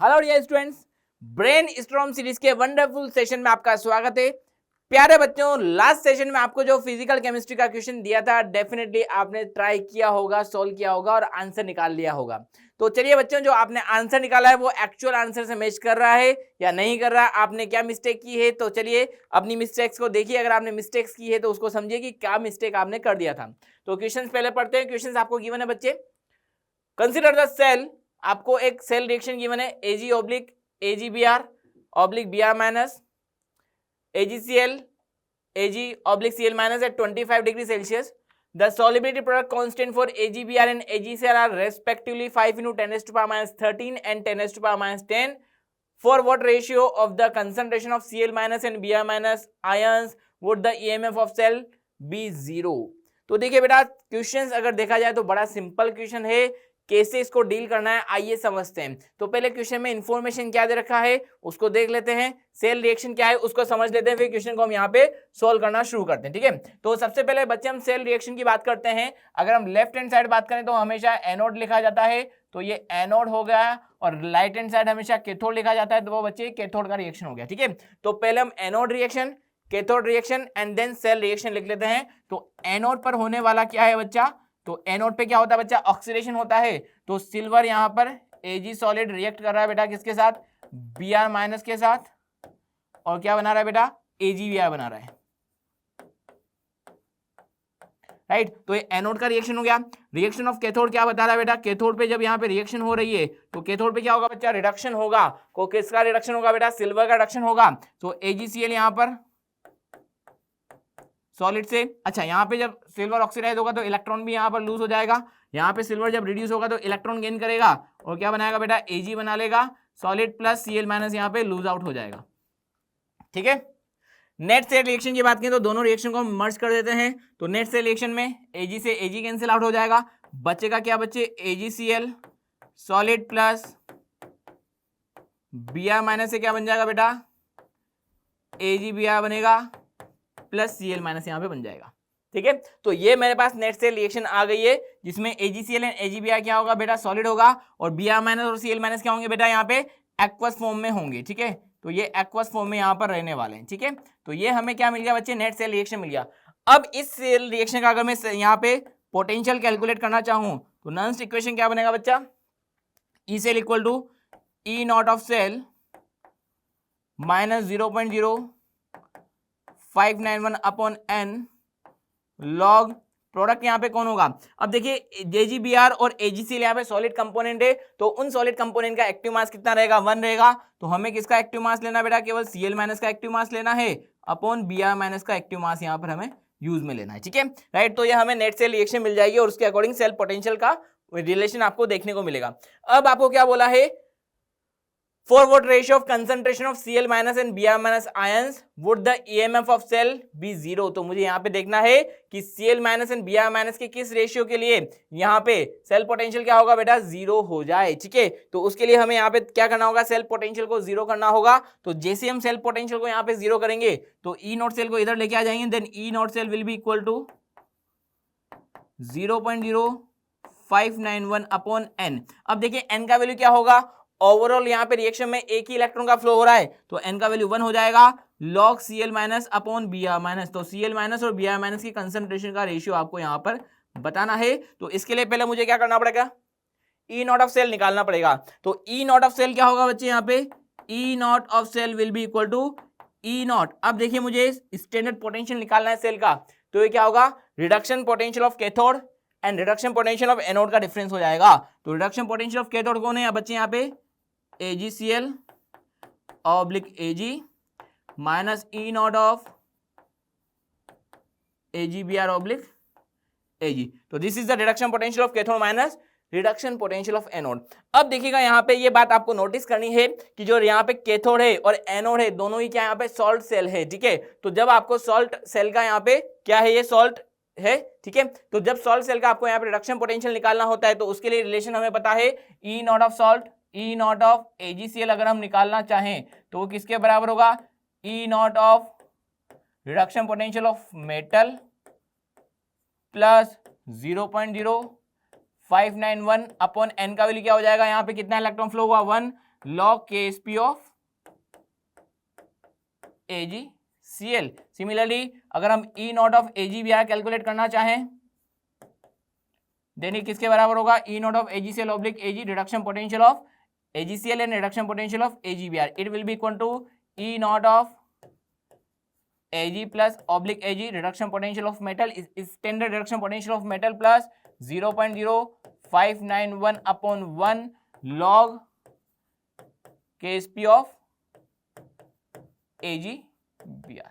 Hello dear students, brain storm series के wonderful session में आपका स्वागत है। प्यारे बच्चों, लास्ट सेशन में आपको जो फिजिकल केमिस्ट्री का क्वेश्चन दिया था, डेफिनेटली आपने ट्राई किया होगा, सॉल्व किया होगा और आंसर निकाल लिया होगा। तो चलिए बच्चों, जो आपने आंसर निकाला है वो एक्चुअल आंसर से मैच कर रहा है या नहीं कर रहा, आपने क्या मिस्टेक की है। तो चलिए अपनी मिस्टेक्स को देखिए। अगर आपने मिस्टेक्स की है तो उसको समझिए कि क्या मिस्टेक आपने कर दिया था। तो क्वेश्चन पहले पढ़ते हैं। क्वेश्चन आपको गिवन है बच्चे, कंसिडर द सेल। आपको एक सेल रिएक्शन गिवन है, AG oblique AgBr oblique Br minus AgCl Ag oblique Cl minus at 25 degree Celsius. The solubility product constant for AgBr and AgCl are respectively 5 into 10 raised to power minus 13 and 10 raised to power minus 10. For what ratio of the concentration of Cl minus and Br minus ions would the EMF of cell be 0? तो देखिए बेटा, questions अगर देखा जाए तो बड़ा simple question है। कैसे इसको डील करना है आइए समझते हैं। तो पहले क्वेश्चन में इंफॉर्मेशन क्या दे रखा है उसको देख लेते हैं, सेल रिएक्शन क्या है उसको समझ लेते हैं, फिर क्वेश्चन को हम यहाँ पे सॉल्व करना शुरू करते हैं। ठीक है, तो सबसे पहले बच्चे हम सेल रिएक्शन की बात करते हैं। अगर हम लेफ्ट हैंड साइड बात करें तो हमेशा एनोड लिखा जाता है, तो ये एनोड हो गया, और राइट हैंड साइड हमेशा कैथोड लिखा जाता है, तो वो बच्चे कैथोड का रिएक्शन हो गया। ठीक है, तो पहले हम anode reaction, cathode reaction and then cell reaction लिख लेते हैं। तो एनोड पर होने वाला क्या है बच्चा, तो एनोड पे क्या होता है बच्चा, ऑक्सीडेशन होता है। तो सिल्वर यहां पर Ag सॉलिड रिएक्ट कर रहा है बेटा किसके साथ, Br माइनस के साथ, और क्या बना रहा है बेटा, AgBr बना रहा है। राइट, तो ये एनोड का रिएक्शन हो गया। रिएक्शन ऑफ कैथोड क्या बता रहा है बेटा, कैथोड पे जब यहाँ पे रिएक्शन हो रही है तो कैथोड पे क्या होगा बच्चा, रिडक्शन होगा। को किसका रिडक्शन होगा बेटा, सिल्वर का रिडक्शन होगा। तो AgCl यहाँ पर सॉलिड से, अच्छा यहाँ पे जब सिल्वर ऑक्सीडाइज होगा तो इलेक्ट्रॉन भी यहाँ पर लूज हो जाएगा। यहाँ पे सिल्वर जब रिड्यूस होगा तो इलेक्ट्रॉन गेन करेगा और क्या बनाएगा बेटा, Ag बना लेगा सॉलिड प्लस Cl माइनस यहाँ पे लूज आउट हो जाएगा। ठीक है, नेट सेल रिएक्शन की बात करें तो दोनों रिएक्शन को हम मर्ज कर देते हैं। तो नेट सेल रिएक्शन में Ag से Ag कैंसिल आउट हो जाएगा, बचेगा क्या बच्चे, AgCl solid plus Br minus से क्या बन जाएगा बेटा, AgBr बनेगा प्लस Cl माइनस यहाँ पे बन जाएगा। ठीक है, तो ये मेरे पास नेट सेल रिएक्शन आ गई है जिसमें AgCl एंड AgBr क्या होगा बेटा, सॉलिड होगा, और Br माइनस और Cl माइनस क्या होंगे बेटा, यहाँ पे एक्वस फॉर्म में होंगे। ठीक है, तो ये एक्वस फॉर्म में यहाँ पर रहने वाले हैं। ठीक है, तो ये हमें क्या मिल गया बच्चे, नेट सेल रिएक्शन मिल गया। अब इस सेल रिएक्शन का अगर मैं यहाँ पे पोटेंशियल कैलकुलेट करना चाहूँ तो नर्न्स इक्वेशन क्या बनेगा बच्चा, E cell equal to E naught of cell minus 0.0591 upon n log product यहाँ पे कौन होगा। अब देखिए AgBr और AgCl यहाँ पे सॉलिड कंपोनेंट है, तो उन सॉलिड कंपोनेंट का एक्टिव मास कितना रहेगा, 1 रहेगा। तो हमें किसका एक्टिव मास लेना बेटा, केवल Cl माइनस का एक्टिव मास लेना है अपॉन Br माइनस का एक्टिव मास यहाँ पर हमें यूज में लेना है। ठीक है, राइट, तो ये हमें नेट सेल रिएक्शन मिल जाएगी और उसके अकॉर्डिंग सेल पोटेंशियल का रिलेशन आपको देखने को मिलेगा। अब आपको क्या बोला है, For what ratio of concentration of Cl minus and Br minus ions would the EMF of cell be 0? तो मुझे यहाँ पे देखना है कि Cl minus and Br minus के किस रेशियो के लिए यहाँ पे सेल पोटेंशियल क्या होगा बेटा, 0 हो जाए। ठीक है, तो उसके लिए हमें यहाँ पे क्या करना होगा, सेल पोटेंशियल को 0 करना होगा। तो जैसे हम सेल पोटेंशियल को यहाँ पे 0 करेंगे तो E नॉट सेल को इधर लेके आ जाएंगे, then E naught cell will be equal to 0.0591 upon n। अब देखिए n का वैल्यू क्या होगा, ओवरऑल यहाँ पे रिएक्शन में एक ही इलेक्ट्रॉन का फ्लो हो रहा है तो n का वैल्यू 1 हो जाएगा, log Cl minus upon Br minus. तो Cl माइनस और Br माइनस की कंसंट्रेशन का रेशियो आपको यहाँ पर बताना है। तो इसके लिए पहले मुझे क्या करना पड़ेगा, E नॉट ऑफ सेल निकालना पड़ेगा। तो E नॉट ऑफ सेल क्या होगा बच्चे, यहाँ पे E naught of cell will be equal to E naught. अब देखिए मुझे स्टैंडर्ड पोटेंशियल निकालना है सेल का, तो ये क्या होगा, reduction potential of cathode and reduction potential of anode का डिफरेंस हो जाएगा। तो रिडक्शन पोटेंशियल ऑफ कैथोड कौन है बच्चे, यहाँ पे AgCl oblique Ag minus E naught of AgBr oblique Ag। तो this is the reduction potential of cathode minus reduction potential of anode. अब देखिएगा यहाँ पे ये बात आपको नोटिस करनी है कि जो यहाँ पे कैथोड है और एनोड है दोनों ही क्या यहाँ पे सॉल्ट सेल है। ठीक है, तो जब आपको सॉल्ट सेल का यहाँ पे क्या है, ये सॉल्ट है। ठीक है, तो जब सॉल्ट सेल का आपको यहाँ पे रिडक्शन पोटेंशियल निकालना होता है तो उसके लिए रिलेशन हमें पता है, E naught of salt E naught of AgCl अगर हम निकालना चाहें तो वो किसके बराबर होगा, E naught of reduction potential of metal plus 0.0591 upon n का वैल्यू क्या हो जाएगा, यहाँ पे कितना इलेक्ट्रॉन फ्लो हुआ, 1, log Ksp of AgCl। Similarly अगर हम E naught of AgBr calculate करना चाहें देन किसके बराबर होगा, E naught of AgCl oblique Ag reduction potential of AgCl and reduction potential of AgBr, it will be equal to E naught of Ag plus oblique Ag reduction potential of metal is standard reduction potential of metal plus 0.0591 upon 1 log Ksp of AgBr।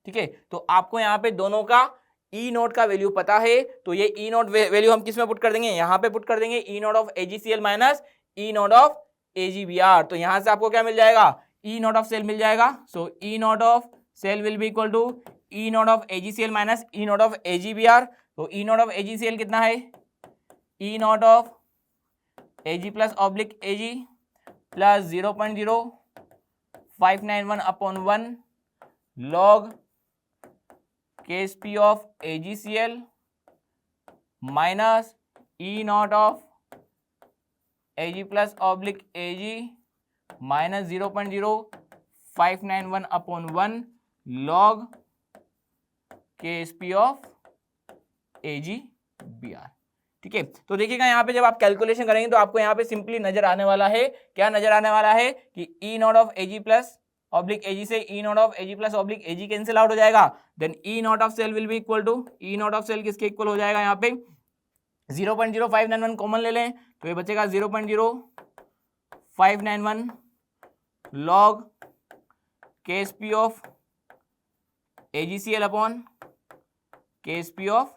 ठीक है, तो आपको यहाँ पे दोनों का E note का value पता है, तो ये E नोट वैल्यू हम किस में पुट कर देंगे, यहाँ पे पुट कर देंगे E naught of AgCl minus E naught of AgBr। तो यहां से आपको क्या मिल जाएगा, E नोट ऑफ सेल मिल जाएगा। So E naught of cell will be equal to E naught of AgCl minus E naught of AgBr। तो E नोट ऑफ AgCl कितना है, E naught of Ag plus oblique Ag plus 0.0591 upon 1 log Ksp of AgCl minus E naught of Ag plus oblique Ag minus 0.0591 upon 1 log Ksp of AgBr। ठीक है, तो देखिएगा यहाँ पे जब आप कैलकुलेशन करेंगे तो आपको यहाँ पे सिंपली नजर आने वाला है, क्या नजर आने वाला है कि E naught of Ag plus oblique Ag से E naught of Ag plus oblique Ag cancel out हो जाएगा। Then E naught of cell will be equal to, E naught of cell किसके इक्वल हो जाएगा, यहाँ पे 0.0591 कॉमन ले लें तो ये बचेगा 0.0591 log Ksp of AgCl upon Ksp of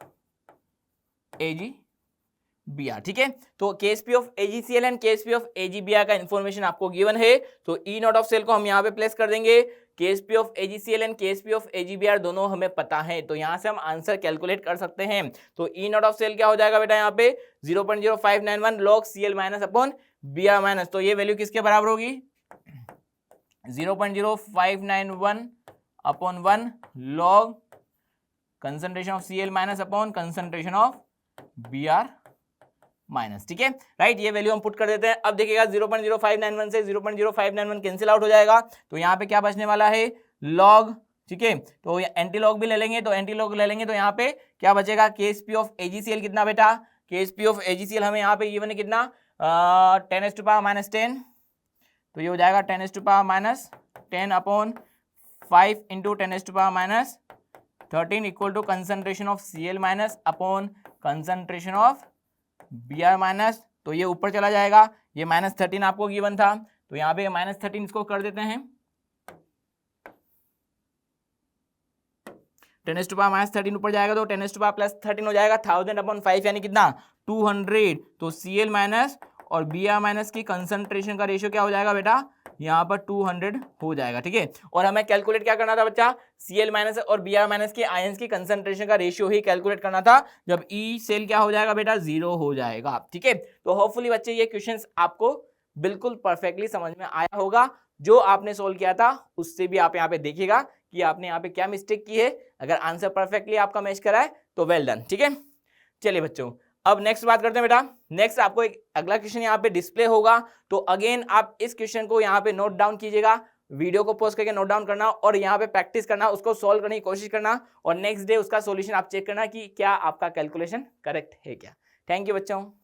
AgBr। ठीक है, तो Ksp of AgCl and Ksp of AgBr का इंफॉर्मेशन आपको गिवन है, तो E नॉट ऑफ सेल को हम यहाँ पे प्लेस कर देंगे। Ksp of AgCl and Ksp of AgBr दोनों हमें पता है, तो यहाँ से हम आंसर कैलकुलेट कर सकते हैं। तो E नॉट ऑफ सेल क्या हो जाएगा बेटा, यहाँ पे 0.0591 log Cl minus upon Br minus, तो ये वैल्यू किसके बराबर होगी, 0.0591 upon 1 log concentration of Cl minus upon concentration of Br minus. ठीक है, राइट, ये वैल्यू हम पुट कर देते हैं। अब देखिएगा 0.0591 से 0.0591 कैंसिल आउट हो जाएगा, तो यहाँ पे क्या बचने वाला है, लॉग। ठीक है, तो एंटी लॉग भी ले लेंगे, तो एंटी लॉग ले लेंगे तो यहाँ पे क्या बचेगा, Ksp ऑफ AgCl कितना बेटा, Ksp ऑफ AgCl हमें यहाँ पे गिवन है कितना, 10⁻⁻10, तो ये हो जाएगा 10⁻⁻10 upon 5 into 10⁻⁻13 equal to concentration of Cl minus upon concentration of Br minus, तो ये ऊपर चला जाएगा, ये -13 आपको गिवन था, तो यहाँ पे -13 इसको कर देते हैं 10⁻⁻13 ऊपर जाएगा तो 10⁻+13 हो जाएगा, 1000 अपॉन 5 यानी कितना 200। तो Cl माइनस और Br माइनस की कंसंट्रेशन का रेशियो क्या हो जाएगा बेटा, यहाँ पर 200 हो जाएगा। ठीक है, और हमें कैलकुलेट क्या करना था बच्चा, Cl माइनस और Br माइनस के आयंस की कंसंट्रेशन का रेशियो ही कैलकुलेट करना था, जब E सेल क्या हो जाएगा बेटा, 0 हो जाएगा। ठीक है, तो होपफुली बच्चे ये क्वेश्चंस आपको बिल्कुल परफेक्टली समझ में आया होगा। जो आपने सोल्व किया था उससे भी आप यहाँ पे देखिएगा कि आपने यहाँ पे क्या मिस्टेक की है। अगर आंसर परफेक्टली आपका मैच करा है तो वेल डन। ठीक है, चलिए बच्चों अब नेक्स्ट बात करते हैं बेटा। नेक्स्ट आपको एक अगला क्वेश्चन यहाँ पे डिस्प्ले होगा, तो अगेन आप इस क्वेश्चन को यहाँ पे नोट डाउन कीजिएगा, वीडियो को पॉज करके नोट डाउन करना और यहाँ पे प्रैक्टिस करना, उसको सॉल्व करने की कोशिश करना और नेक्स्ट डे उसका सॉल्यूशन आप चेक करना कि क्या आपका कैलकुलेशन करेक्ट है क्या। थैंक यू बच्चों।